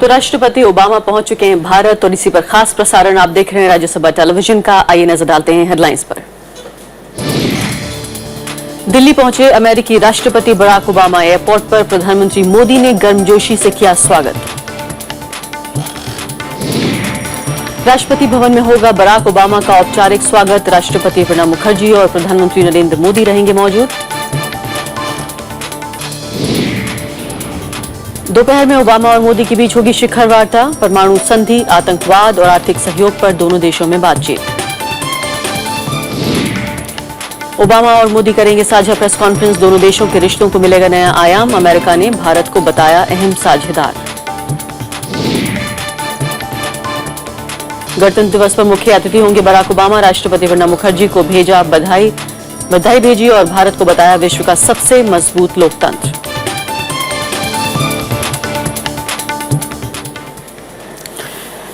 तो राष्ट्रपति ओबामा पहुंच चुके हैं भारत और इसी पर खास प्रसारण आप देख रहे हैं राज्यसभा टेलीविजन का। आइए नजर डालते हैं हेडलाइंस पर। दिल्ली पहुंचे अमेरिकी राष्ट्रपति बराक ओबामा। एयरपोर्ट पर प्रधानमंत्री मोदी ने गर्मजोशी से किया स्वागत। राष्ट्रपति भवन में होगा बराक ओबामा का औपचारिक स्वागत। राष्ट्रपति प्रणब मुखर्जी और प्रधानमंत्री नरेंद्र मोदी रहेंगे मौजूद। दोपहर में ओबामा और मोदी के बीच होगी शिखर वार्ता। परमाणु संधि, आतंकवाद और आर्थिक सहयोग पर दोनों देशों में बातचीत। ओबामा और मोदी करेंगे साझा प्रेस कॉन्फ्रेंस। दोनों देशों के रिश्तों को मिलेगा नया आयाम। अमेरिका ने भारत को बताया अहम साझेदार। गणतंत्र दिवस पर मुख्य अतिथि होंगे बराक ओबामा। राष्ट्रपति प्रणब मुखर्जी को भेजा बधाई भेजी और भारत को बताया विश्व का सबसे मजबूत लोकतंत्र।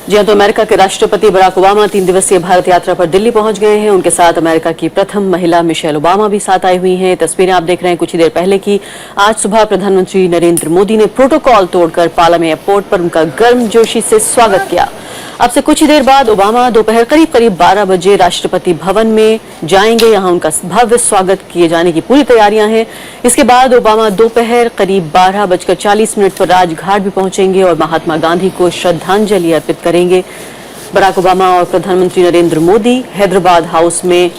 जी हां, तो अमेरिका के राष्ट्रपति बराक ओबामा 3 दिवसीय भारत यात्रा पर दिल्ली पहुंच गए हैं। उनके साथ अमेरिका की प्रथम महिला मिशेल ओबामा भी साथ आई हुई हैं। तस्वीरें आप देख रहे हैं कुछ ही देर पहले की। आज सुबह प्रधानमंत्री नरेंद्र मोदी ने प्रोटोकॉल तोड़कर पालम एयरपोर्ट पर उनका गर्मजोशी से स्वागत किया। अब से कुछ ही देर बाद ओबामा दोपहर करीब 12 बजे राष्ट्रपति भवन में जाएंगे। यहां उनका भव्य स्वागत किए जाने की पूरी तैयारियां हैं। इसके बाद ओबामा दोपहर करीब 12:40 पर राजघाट भी पहुंचेंगे और महात्मा गांधी को श्रद्धांजलि अर्पित करेंगे। बराक ओबामा और प्रधानमंत्री नरेंद्र मोदी हैदराबाद हाउस में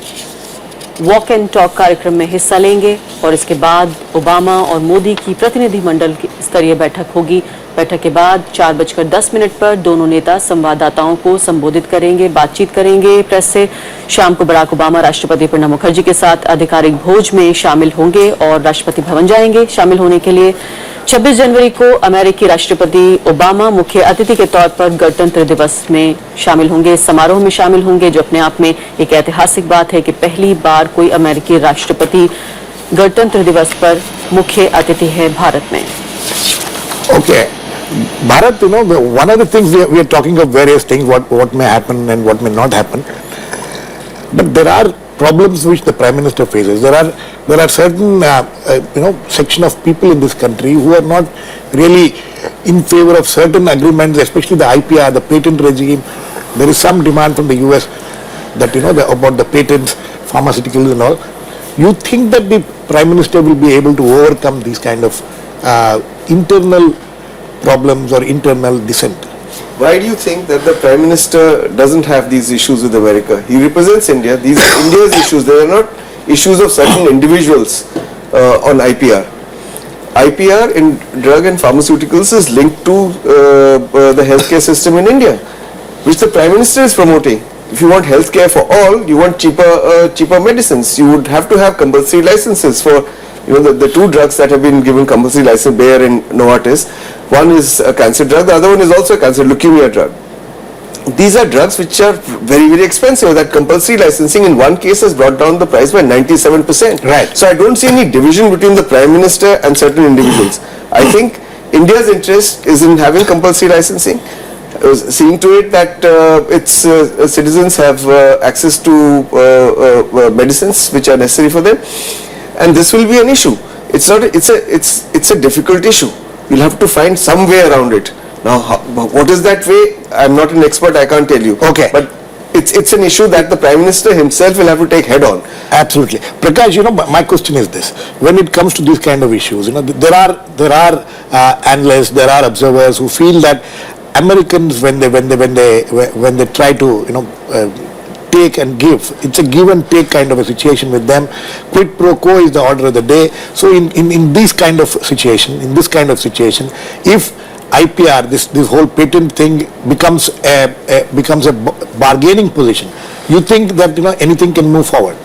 वॉक एंड टॉक कार्यक्रम में हिस्सा लेंगे और इसके बाद ओबामा और मोदी की प्रतिनिधिमंडल स्तरीय बैठक होगी। बैठक के बाद 4:10 पर दोनों नेता संवाददाताओं को संबोधित करेंगे, बातचीत करेंगे प्रेस से। शाम को बराक ओबामा राष्ट्रपति प्रणब मुखर्जी के साथ आधिकारिक भोज में शामिल होंगे और राष्ट्रपति भवन जाएंगे शामिल होने के लिए। 26 जनवरी को अमेरिकी राष्ट्रपति ओबामा मुख्य अतिथि के तौर पर गणतंत्र दिवस में शामिल होंगे, इस समारोह में शामिल होंगे, जो अपने आप में एक ऐतिहासिक बात है कि पहली बार कोई अमेरिकी राष्ट्रपति गणतंत्र दिवस पर मुख्य अतिथि है भारत में। Okay. Bharat, one of the things we are talking of various things, what may happen and what may not happen. But there are problems which the Prime Minister faces. There are certain, section of people in this country who are not really in favor of certain agreements, especially the IPR, the patent regime. There is some demand from the US that, about the patents, pharmaceuticals and all. You think that the Prime Minister will be able to overcome these kind of internal problems or internal dissent? Why do you think that the Prime Minister doesn't have these issues with America? He represents India. These are India's issues. They are not issues of certain individuals on IPR. IPR in drug and pharmaceuticals is linked to the healthcare system in India, which the Prime Minister is promoting. If you want healthcare for all, you want cheaper medicines. You would have to have compulsory licenses for the 2 drugs that have been given compulsory license, Bayer and Novartis. One is a cancer drug, the other one is also a cancer leukemia drug. These are drugs which are very, very expensive. That compulsory licensing in one case has brought down the price by 97%. Right. So I don't see any division between the Prime Minister and certain individuals. I think India's interest is in having compulsory licensing, seeing to it that its citizens have access to medicines which are necessary for them. And this will be an issue. It's a difficult issue. We'll have to find some way around it. Now, what is that way? I'm not an expert. I can't tell you. Okay. But it's an issue that the Prime Minister himself will have to take head on. Absolutely. Prakash, my question is this: when it comes to these kind of issues, there are analysts, there are observers who feel that Americans, when they try to take and give, it's a give and take kind of a situation with them. Quid pro quo is the order of the day. So in this kind of situation, if IPR, this whole patent thing becomes a bargaining position, you think that anything can move forward?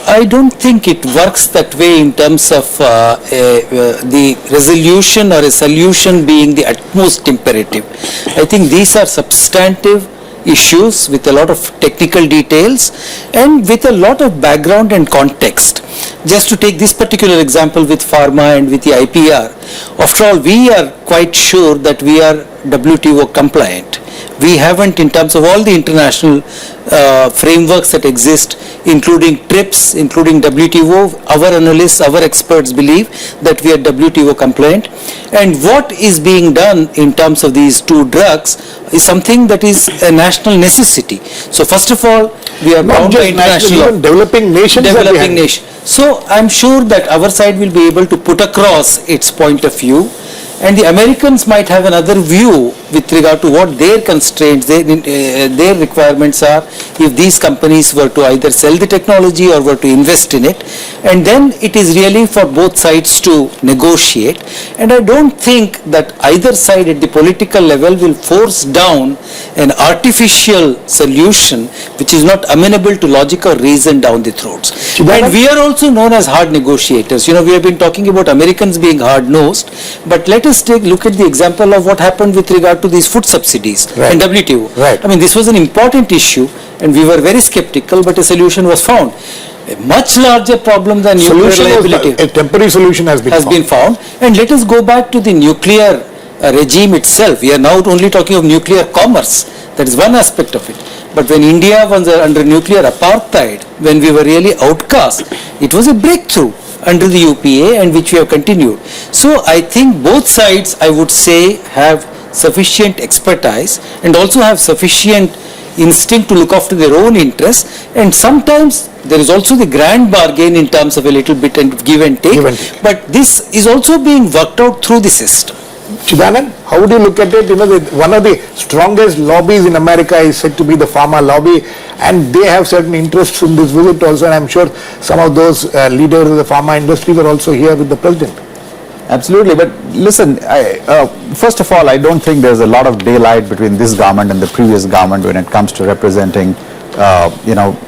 I don't think it works that way in terms of the resolution or a solution being the utmost imperative. I think these are substantive issues with a lot of technical details and with a lot of background and context. Just to take this particular example with pharma and with the IPR, after all, we are quite sure that we are WTO compliant. We haven't, in terms of all the international frameworks that exist, including TRIPS, including WTO, our analysts, our experts believe that we are WTO compliant. And what is being done in terms of these two drugs is something that is a national necessity. So first of all, we are bound by international law. Even developing nations are Developing behind. nation. So I'm sure that our side will be able to put across its point of view, and the Americans might have another view with regard to what their constraints, their requirements are if these companies were to either sell the technology or were to invest in it. And then it is really for both sides to negotiate. And I don't think that either side at the political level will force down an artificial solution which is not amenable to logic or reason down the throats. And we are also known as hard negotiators. You know, we have been talking about Americans being hard-nosed, but let us look at the example of what happened with regard to these food subsidies in WTO. Right. I mean, this was an important issue and we were very skeptical, but a solution was found. A much larger problem than nuclear liability. A temporary solution has been found. And let us go back to the nuclear regime itself. We are now only talking of nuclear commerce. That is one aspect of it. But when India was under nuclear apartheid, when we were really outcast, it was a breakthrough under the UPA, and which we have continued. So I think both sides, I would say, have sufficient expertise and also have sufficient instinct to look after their own interests, and sometimes there is also the grand bargain in terms of a little bit and give and take. But this is also being worked out through the system. Chidanand, how would you look at it? You know, one of the strongest lobbies in America is said to be the pharma lobby, and they have certain interests in this visit also, and I'm sure some of those leaders of the pharma industry were also here with the president. Absolutely, but listen, first of all, I don't think there's a lot of daylight between this government and the previous government when it comes to representing,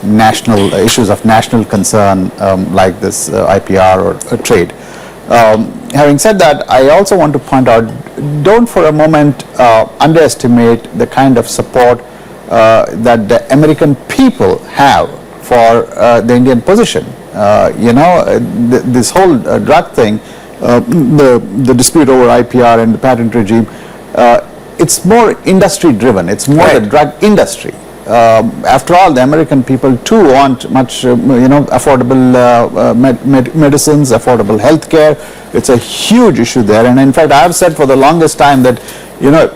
national issues of national concern like this IPR or trade. Having said that, I also want to point out, don't for a moment underestimate the kind of support that the American people have for the Indian position. This whole drug thing, the dispute over IPR and the patent regime, it's more industry driven. It's more the drug industry. After all, the American people too want much, affordable medicines, affordable health care. It's a huge issue there. And in fact, I have said for the longest time that,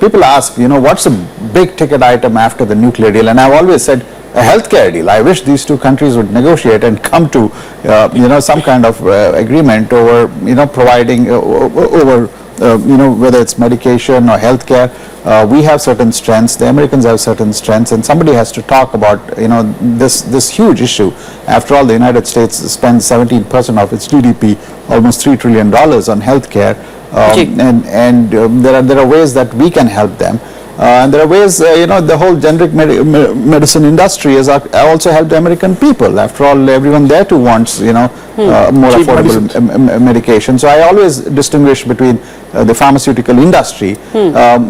people ask, what's a big ticket item after the nuclear deal? And I've always said a healthcare deal. I wish these two countries would negotiate and come to, some kind of agreement over, providing over, whether it's medication or healthcare. We have certain strengths, the Americans have certain strengths, and somebody has to talk about, this huge issue. After all, the United States spends 17% of its GDP, almost $3 trillion on healthcare, and there are ways that we can help them. And there are ways, the whole generic medicine industry has also helped the American people. After all, everyone there too wants, more affordable medication. So I always distinguish between the pharmaceutical industry,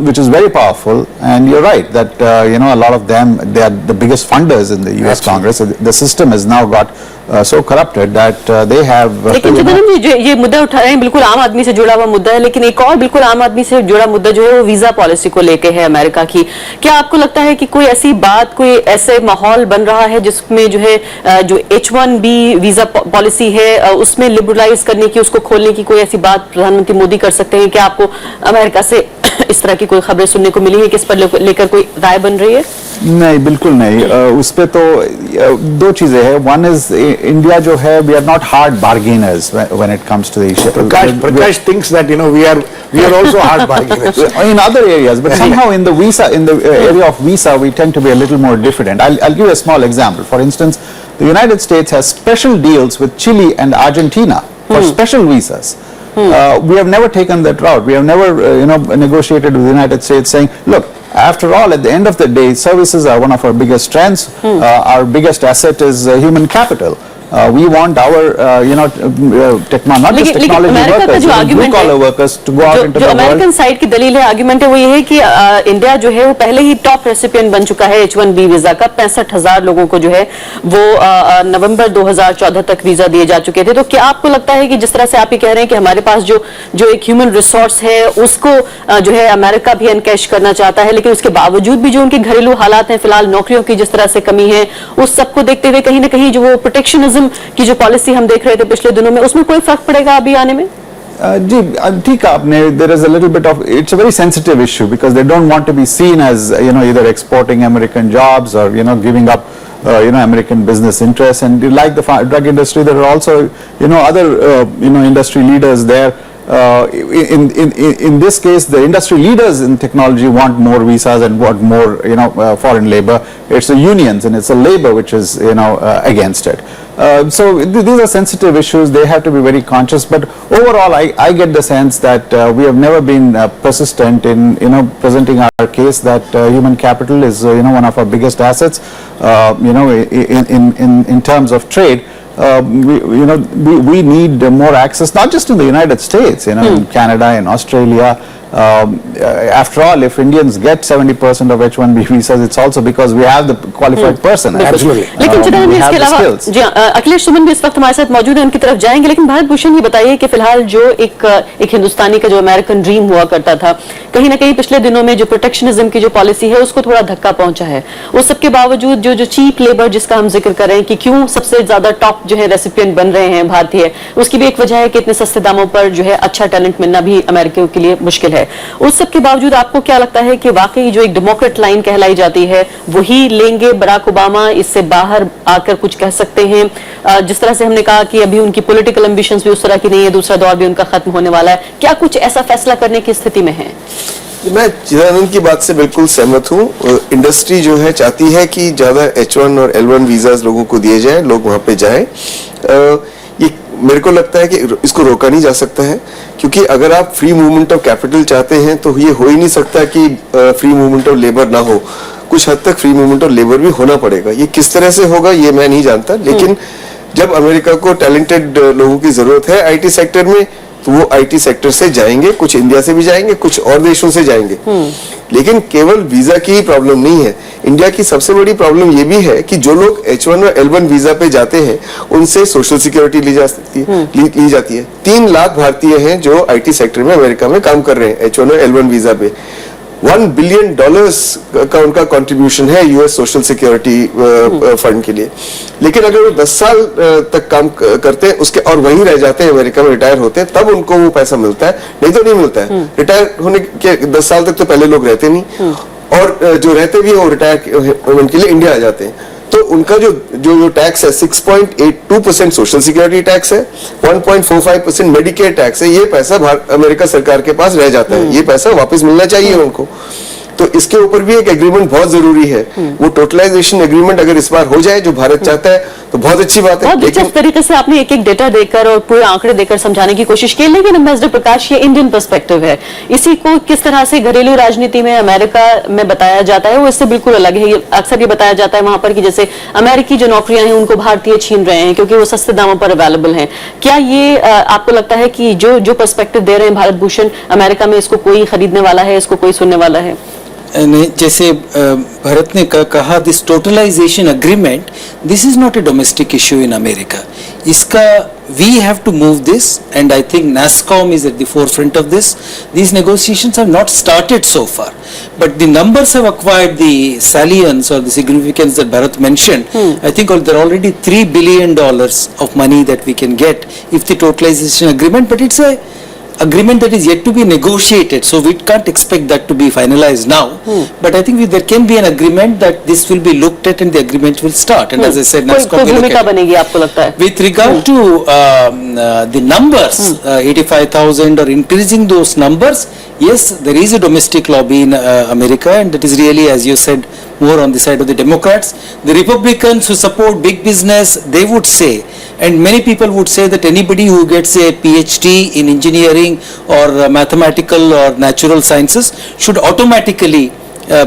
which is very powerful. And you're right that, a lot of them, they are the biggest funders in the US Congress. The system has now got so corrupted that they have... लेकिन चिदंबरम जी ये मुद्दा उठा रहे हैं, बिल्कुल आम आदमी से जुड़ा हुआ मुद्दा है, लेकिन एक और बिल्कुल आम आदमी से जुड़ा मुद्दा जो है वो वीजा पॉलिसी को लेके है अमेरिका की. क्या आपको लगता है कि कोई ऐसी बात, कोई ऐसे माहौल बन रहा है जिसमें जो है जो H1B वीजा पॉलिसी है उसमें लिबरलाइज करने की, उसको खोलने की कोई ऐसी बात प्रधानमंत्री मोदी कर सकते हैं? क्या आपको अमेरिका से इस तरह की कोई खबरें सुनने को मिली है कि इस पर लेकर कोई राय बन रही है? नहीं, बिल्कुल नहीं. उस पे तो दो चीजें हैं. वन इज इंडिया जो है, we are not hard bargainers when it comes to the issue. Prakash thinks that we are also hard bargainers in other areas, but somehow in the area of visa we tend to be a little more diffident. I'll give you a small example. For instance, the United States has special deals with Chile and Argentina for special visas. We have never taken that route. We have never negotiated with the United States saying, look, after all, at the end of the day, services are one of our biggest strengths. Our biggest asset is human capital. We want our, not just technology America का जो workers, argument blue collar workers to go out into जो the American world. Side की दलील है, argument है, वो ये है कि इंडिया जो है वो पहले ही टॉप रेसिपिएंट बन चुका है H1B वीजा का। 65,000 लोगों को जो है वो नवंबर 2014 तक वीजा दिए जा चुके थे। तो क्या आपको लगता है कि जिस तरह से आप ये कह रहे हैं कि हमारे पास जो एक ह्यूमन रिसोर्स है उसको जो है अमेरिका भी एनकैश करना चाहता है, लेकिन उसके बावजूद भी जो उनके घरेलू हालात हैं, फिलहाल नौकरियों की जिस तरह से कमी है, उस सबको देखते हुए कहीं ना कहीं जो वो प्रोटेक्शनिज्म की जो पॉलिसी हम देख रहे थे पिछले दिनों में, उसमें कोई फर्क पड़ेगा अभी आने में? जी ठीक आपने, there is a little bit of, it's a very sensitive issue because they don't want to be seen as either exporting American jobs or giving up American business interests. And like the drug industry, there are also other industry leaders there. In this case, the industry leaders in technology want more visas and want more foreign labor. It's the unions and it's the labor which is against it. So these are sensitive issues. They have to be very conscious. But overall, I get the sense that we have never been persistent in presenting our case that human capital is one of our biggest assets. In terms of trade. We need more access, not just in the United States, in Canada, in Australia. After all, if Indians get 70% of H1B visas, it's also because we have the qualified person. Absolutely. लेकिन चिदानंद We ji, have इसके the अलावा skills. जी अखिलेश सुमन भी इस वक्त हमारे साथ मौजूद है, उनकी तरफ जाएंगे। लेकिन भारत भूषण ये बताइए कि फिलहाल जो एक हिंदुस्तानी का जो अमेरिकन ड्रीम हुआ करता था, कहीं ना कहीं पिछले दिनों में जो प्रोटेक्शनिज्म की जो पॉलिसी है उसको थोड़ा धक्का पहुंचा है। उस सबके बावजूद जो चीप लेबर जिसका हम जिक्र कर रहे हैं कि क्यों सबसे ज्यादा टॉप जो है रेसिपिएंट बन रहे हैं भारतीय, उसकी भी एक वजह है कि इतने सस्ते दामों पर जो है अच्छा टैलेंट मिलना भी अमेरिकियों के लिए मुश्किल है। उस सबके बावजूद आपको क्या लगता है कि वाकई जो एक डेमोक्रेट लाइन कहलाई जाती है वही लेंगे बराक ओबामा, इससे बाहर आकर कुछ कह सकते हैं? जिस तरह से हमने कहा कि अभी उनकी पॉलिटिकल एम्बिशंस भी उस तरह की नहीं है, दूसरा दौर भी उनका खत्म होने वाला है, क्या कुछ ऐसा फैसला करने की स्थिति में है? मैं चिदानंद की बात से बिल्कुल सहमत हूँ। इंडस्ट्री जो है चाहती है कि ज्यादा H1 और L1 वीजाज लोगों को दिए जाएं, लोग वहां पे जाएं। ये मेरे को लगता है कि इसको रोका नहीं जा सकता है, क्योंकि अगर आप फ्री मूवमेंट ऑफ कैपिटल चाहते हैं तो ये हो ही नहीं सकता कि फ्री मूवमेंट ऑफ लेबर ना हो। कुछ हद तक फ्री मूवमेंट ऑफ लेबर भी होना पड़ेगा। ये किस तरह से होगा ये मैं नहीं जानता, लेकिन जब अमेरिका को टैलेंटेड लोगों की जरूरत है आईटी सेक्टर में, तो वो आईटी सेक्टर से जाएंगे, कुछ इंडिया से भी जाएंगे, कुछ और देशों से जाएंगे। लेकिन केवल वीजा की ही प्रॉब्लम नहीं है। इंडिया की सबसे बड़ी प्रॉब्लम ये भी है कि जो लोग H1 और L1 वीजा पे जाते हैं उनसे सोशल सिक्योरिटी ली जाती है। 3 लाख भारतीय हैं जो आईटी सेक्टर में अमेरिका में काम कर रहे हैं H1 और L1 वीजा पे। $1 बिलियन का उनका कंट्रीब्यूशन है यूएस सोशल सिक्योरिटी फंड के लिए। लेकिन अगर वो 10 साल तक काम करते हैं उसके और वहीं रह जाते हैं, अमेरिका में रिटायर होते हैं, तब उनको वो पैसा मिलता है, नहीं तो नहीं मिलता है। रिटायर होने के 10 साल तक तो पहले लोग रहते नहीं, और जो रहते भी हैं वो रिटायर होने के लिए इंडिया आ जाते हैं। तो उनका जो टैक्स है 6.82% सोशल सिक्योरिटी टैक्स है, 1.45% मेडिकेयर टैक्स है। ये पैसा अमेरिका सरकार के पास रह जाता है, ये पैसा वापस मिलना चाहिए उनको। तो इसके ऊपर भी एक एग्रीमेंट बहुत जरूरी है। वो टोटलाइजेशन एग्रीमेंट अगर इस बार हो जाए जो भारत चाहता है तो बहुत अच्छी बात है। बहुत दिलचस्प तरीके से आपने एक डेटा देकर और पूरे आंकड़े देकर समझाने की कोशिश की, लेकिन एम्बेसडर प्रकाश, ये इंडियन पर्सपेक्टिव है। इसी को किस तरह से घरेलू राजनीति में अमेरिका में बताया जाता है वो इससे बिल्कुल अलग है। अक्सर ये बताया जाता है वहां पर कि जैसे अमेरिकी जो नौकरियां हैं उनको भारतीय छीन रहे हैं क्योंकि वो सस्ते दामों पर अवेलेबल हैं। क्या ये आपको लगता है कि जो पर्सपेक्टिव दे रहे हैं भारत भूषण, अमेरिका में इसको कोई खरीदने वाला है, इसको कोई सुनने वाला है? जैसे भारत ने कहा, this totalization agreement, this is not a domestic issue in America. इसका we have to move this, and I think NASSCOM is at the forefront of this. These negotiations have not started so far, but the numbers have acquired the salience or the significance that Bharat mentioned. I think there are already $3 billion of money that we can get if the totalization agreement, but it's a agreement that is yet to be negotiated, so we can't expect that to be finalized now. But I think there can be an agreement that this will be looked at and the agreement will start. And as I said, NASSCOM will look at it. बनेगी आपको लगता है? With regard to the numbers, 85,000 or increasing those numbers, yes, there is a domestic lobby in America, and that is really, as you said, more on the side of the Democrats. The Republicans who support big business, they would say, and many people would say, that anybody who gets a PhD in engineering or mathematical or natural sciences should automatically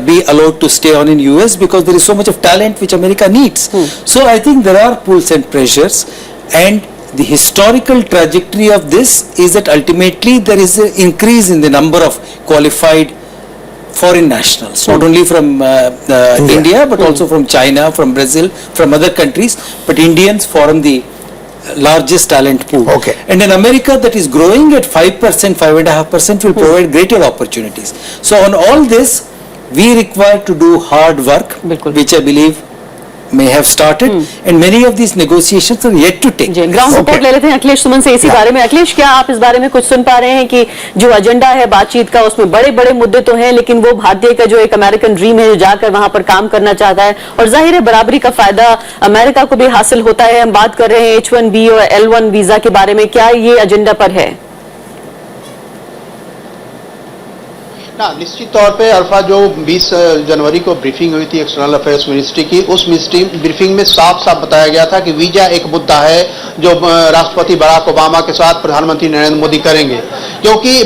be allowed to stay on in US because there is so much of talent which America needs. So I think there are pulls and pressures, and the historical trajectory of this is that ultimately there is an increase in the number of qualified foreign nationals, not only from India but also from China, from Brazil, from other countries, but Indians form the largest talent pool. Okay. And in America that is growing at 5%, 5.5% will provide greater opportunities. So on all this, we require to do hard work, बिल्कुल। which I believe may have started, and many of these negotiations are yet to take. Ground report ले लेते हैं अखिलेश सुमन से इसी बारे में। अखिलेश, क्या आप इस बारे में कुछ सुन पा रहे हैं कि जो एजेंडा है बातचीत का, उसमें बड़े बड़े मुद्दे तो हैं, लेकिन वो भारतीय का जो एक अमेरिकन ड्रीम है, जो जाकर वहां पर काम करना चाहता है, और जाहिर है बराबरी का फायदा अमेरिका को भी हासिल होता है। हम बात कर रहे हैं H1B और L1 वीजा के बारे में, क्या ये एजेंडा पर है? ना, निश्चित तौर पे अल्फा जो 20 जनवरी को ब्रीफिंग हुई थी एक्सटर्नल अफेयर्स मिनिस्ट्री की, उस ब्रीफिंग में साफ साफ बताया गया था कि वीजा एक मुद्दा है जो राष्ट्रपति बराक ओबामा के साथ प्रधानमंत्री नरेंद्र मोदी करेंगे, क्योंकि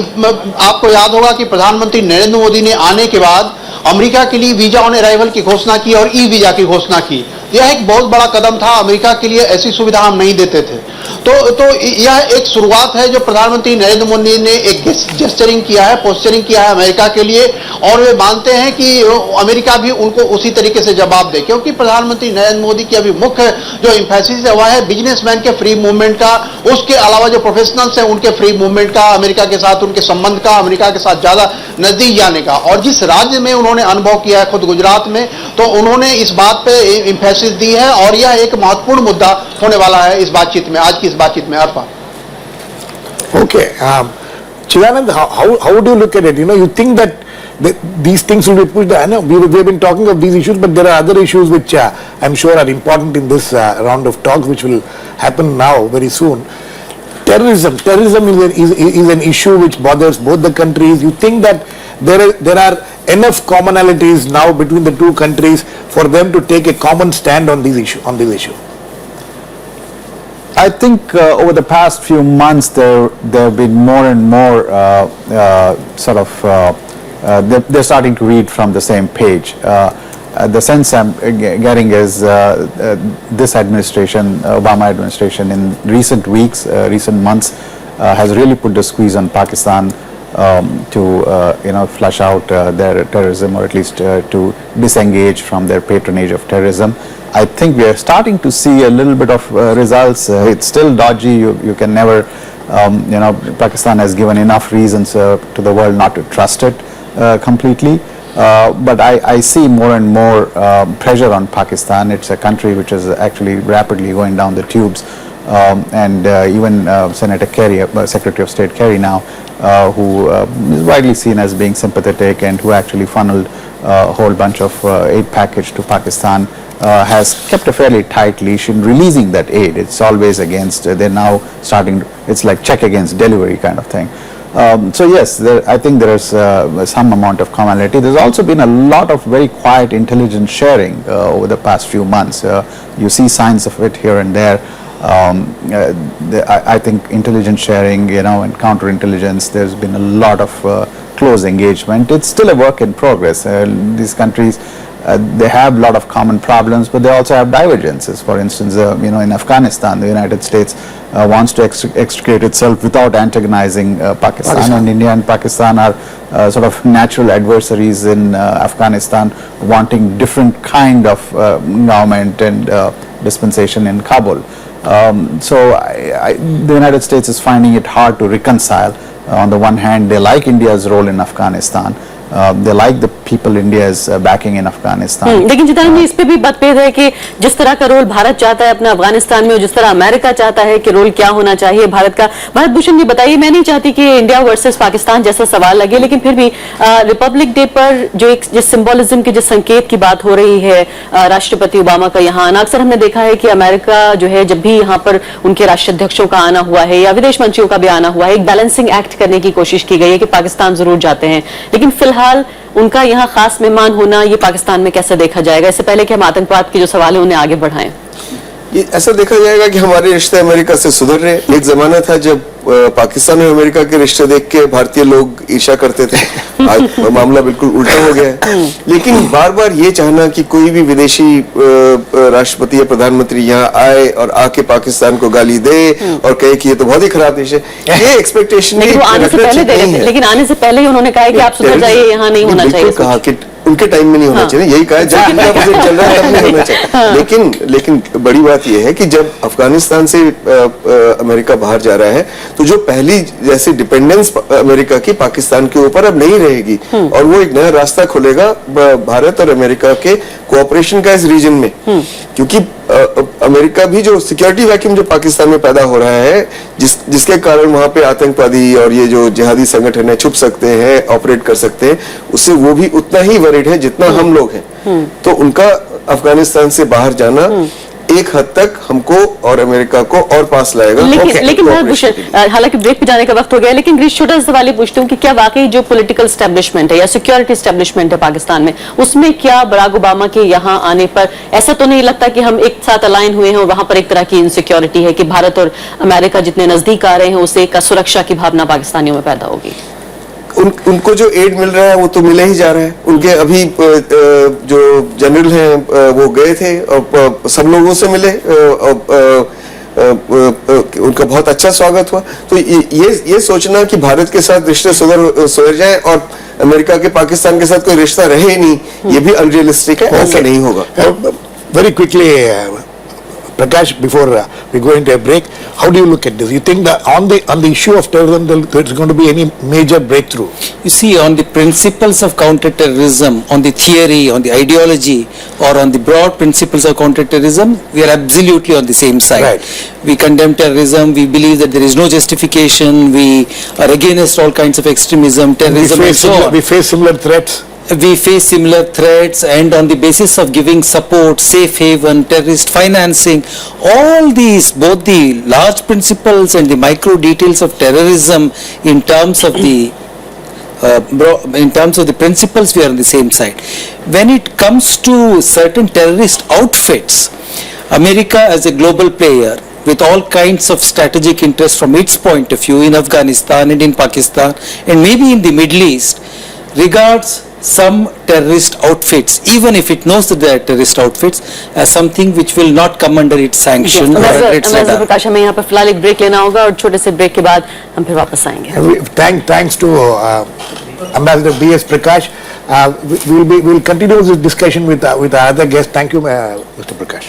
आपको याद होगा कि प्रधानमंत्री नरेंद्र मोदी ने आने के बाद अमेरिका के लिए वीजा ऑन अराइवल की घोषणा की और ई वीजा की घोषणा की। यह एक बहुत बड़ा कदम था, अमेरिका के लिए ऐसी सुविधा हम नहीं देते थे। तो यह एक शुरुआत है जो प्रधानमंत्री नरेंद्र मोदी ने एक जेस्चरिंग किया है, पोस्चरिंग किया है अमेरिका के लिए, और वे मानते हैं कि अमेरिका भी उनको उसी तरीके से जवाब दे, क्योंकि प्रधानमंत्री नरेंद्र मोदी की अभी मुख्य जो एम्फेसिस है वह है बिजनेसमैन के फ्री मूवमेंट का, उसके अलावा जो प्रोफेशनल्स हैं उनके फ्री मूवमेंट का, अमेरिका के साथ उनके संबंध का, अमेरिका के साथ ज्यादा नजदीक जाने का। और जिस राज्य में उन्होंने अनुभव किया है, खुद गुजरात में, तो उन्होंने इस बात पे एम्फेसिस दी है, और यह एक महत्वपूर्ण मुद्दा होने वाला है इस बातचीत में, आज की इस बातचीत में। अर्फा, Okay. Chidanand, how do you look at it? You think that these things will be pushed. I know we have been talking of these issues, but there are other issues which I'm sure are important in this round of talks, which will happen now very soon. Terrorism is an issue which bothers both the countries. You think that there are enough commonalities now between the two countries for them to take a common stand on this issue? I think over the past few months there have been more and more they're starting to read from the same page. The sense I'm getting is this administration, Obama administration, in recent weeks, recent months, has really put the squeeze on Pakistan to flush out their terrorism, or at least to disengage from their patronage of terrorism. I think we are starting to see a little bit of results. It's still dodgy. You can never, Pakistan has given enough reasons to the world not to trust it completely. But I see more and more pressure on Pakistan. It's a country which is actually rapidly going down the tubes. And even Senator Kerry, Secretary of State Kerry now, who is widely seen as being sympathetic and who actually funneled a whole bunch of aid package to Pakistan, has kept a fairly tight leash in releasing that aid. It's always against, they're now starting, it's like check against delivery kind of thing. So yes, I think there is some amount of commonality. There's also been a lot of very quiet intelligence sharing over the past few months. You see signs of it here and there. I think intelligence sharing, and counterintelligence, there's been a lot of close engagement. It's still a work in progress. These countries, they have a lot of common problems, but they also have divergences. For instance, in Afghanistan, the United States wants to extricate itself without antagonizing Pakistan, and India and Pakistan are sort of natural adversaries in Afghanistan, wanting different kind of government and dispensation in Kabul. So the United States is finding it hard to reconcile. On the one hand, they like India's role in Afghanistan. They like the people India is backing in Afghanistan. लेकिन चिदानंद जी, इस पे भी मतभेद है कि जिस तरह का रोल भारत चाहता है अपना अफगानिस्तान में, और जिस तरह अमेरिका चाहता है कि रोल क्या होना चाहिए भारत का। भारत भूषण जी बताइए, मैं नहीं चाहती कि इंडिया वर्सेस पाकिस्तान जैसा सवाल लगे, लेकिन फिर भी रिपब्लिक डे पर जो एक जिस सिंबोलिज्म के जिस संकेत की बात हो रही है, राष्ट्रपति ओबामा का यहाँ आना, अक्सर हमने देखा है कि अमेरिका जो है जब भी यहाँ पर उनके राष्ट्राध्यक्षों का आना हुआ है या विदेश मंत्रियों का भी आना हुआ है, एक बैलेंसिंग एक्ट करने की कोशिश की गई है कि पाकिस्तान जरूर जाते हैं, लेकिन फिलहाल उनका यहाँ खास मेहमान होना ये पाकिस्तान में कैसे देखा जाएगा? इससे पहले कि हम आतंकवाद के जो सवाल है उन्हें आगे बढ़ाएं। ये ऐसा देखा जाएगा कि हमारे रिश्ते अमेरिका से सुधर रहे। एक जमाना था जब पाकिस्तान और अमेरिका के रिश्ते देख के भारतीय लोग ईर्ष्या करते थे। आज मामला बिल्कुल उल्टा हो गया है। लेकिन बार बार ये चाहना कि कोई भी विदेशी राष्ट्रपति या प्रधानमंत्री यहाँ आए और आके पाकिस्तान को गाली दे और कहे कि ये तो बहुत ही खराब देश है, ये एक्सपेक्टेशन लेकिन वो आने से पहले दे रहे थे, लेकिन आने से पहले ही उन्होंने कहा है कि आप सुधर जाइए, यहाँ नहीं होना चाहिए। कहा कि उनके टाइम में नहीं होना चाहिए, यही कहा जब इनका विजिट चल रहा है तब नहीं होना चाहिए। लेकिन बड़ी बात यह है कि जब अफगानिस्तान से अमेरिका बाहर जा रहा है तो जो पहली जैसी डिपेंडेंस अमेरिका की पाकिस्तान के ऊपर अब नहीं रहेगी और वो एक नया रास्ता खुलेगा भारत और अमेरिका के कोऑपरेशन का इस रीजन में। क्योंकि अमेरिका भी जो सिक्योरिटी वैक्यूम जो पाकिस्तान में पैदा हो रहा है, जिसके कारण वहां पे आतंकवादी और ये जो जिहादी संगठन है छुप सकते हैं, ऑपरेट कर सकते हैं, उससे वो भी उतना ही वरीड है जितना हम लोग हैं। तो उनका अफगानिस्तान से बाहर जाना एक हद तक हमको और अमेरिका को और पास लाएगा। लेकिन भूषण, हालांकि ब्रेक पे जाने का वक्त हो गया, लेकिन ग्रीश छोटा सा सवाल पूछती हूँ कि क्या वाकई जो पॉलिटिकल एस्टेब्लिशमेंट है या सिक्योरिटी एस्टेब्लिशमेंट है पाकिस्तान में, उसमें क्या बराक ओबामा के यहाँ आने पर ऐसा तो नहीं लगता कि हम एक साथ अलाइन हुए हैं और वहां पर एक तरह की इनसिक्योरिटी है कि भारत और अमेरिका जितने नजदीक आ रहे हैं उससे एक सुरक्षा की भावना पाकिस्तानियों में पैदा होगी? उनको जो एड मिल रहा है वो तो मिले ही जा रहा है। उनके अभी जो जनरल हैं वो गए थे और सब लोगों से मिले, उनका बहुत अच्छा स्वागत हुआ। तो ये सोचना कि भारत के साथ रिश्ते सुधर जाए और अमेरिका के पाकिस्तान के साथ कोई रिश्ता रहे ही नहीं, ये भी अनरियलिस्टिक है। ऐसा नहीं होगा। Very quickly, Prakash, before we go into a break, how do you look at this? You think that on the issue of terrorism, there's going to be any major breakthrough? You see, on the principles of counterterrorism, on the theory, on the ideology, or on the broad principles of counterterrorism, we are absolutely on the same side. Right. We condemn terrorism. We believe that there is no justification. We are against all kinds of extremism, terrorism, and so on. We face similar threats. We face similar threats, and on the basis of giving support, safe haven, terrorist financing, all these, both the large principles and the micro details of terrorism in terms of the principles, we are on the same side. When it comes to certain terrorist outfits, America as a global player with all kinds of strategic interests from its point of view in Afghanistan and in Pakistan and maybe in the Middle East, regards some terrorist outfits, even if it knows that they are terrorist outfits, as something which will not come under its sanction or under its radar. प्रकाश, हमें यहाँ पर फिलहाल एक break लेना होगा और छोटे से ब्रेक के बाद हम फिर वापस आएंगे। Thanks to Ambassador B.S. Prakash. We'll continue this discussion with our other guests. Thank you, Mr. Prakash.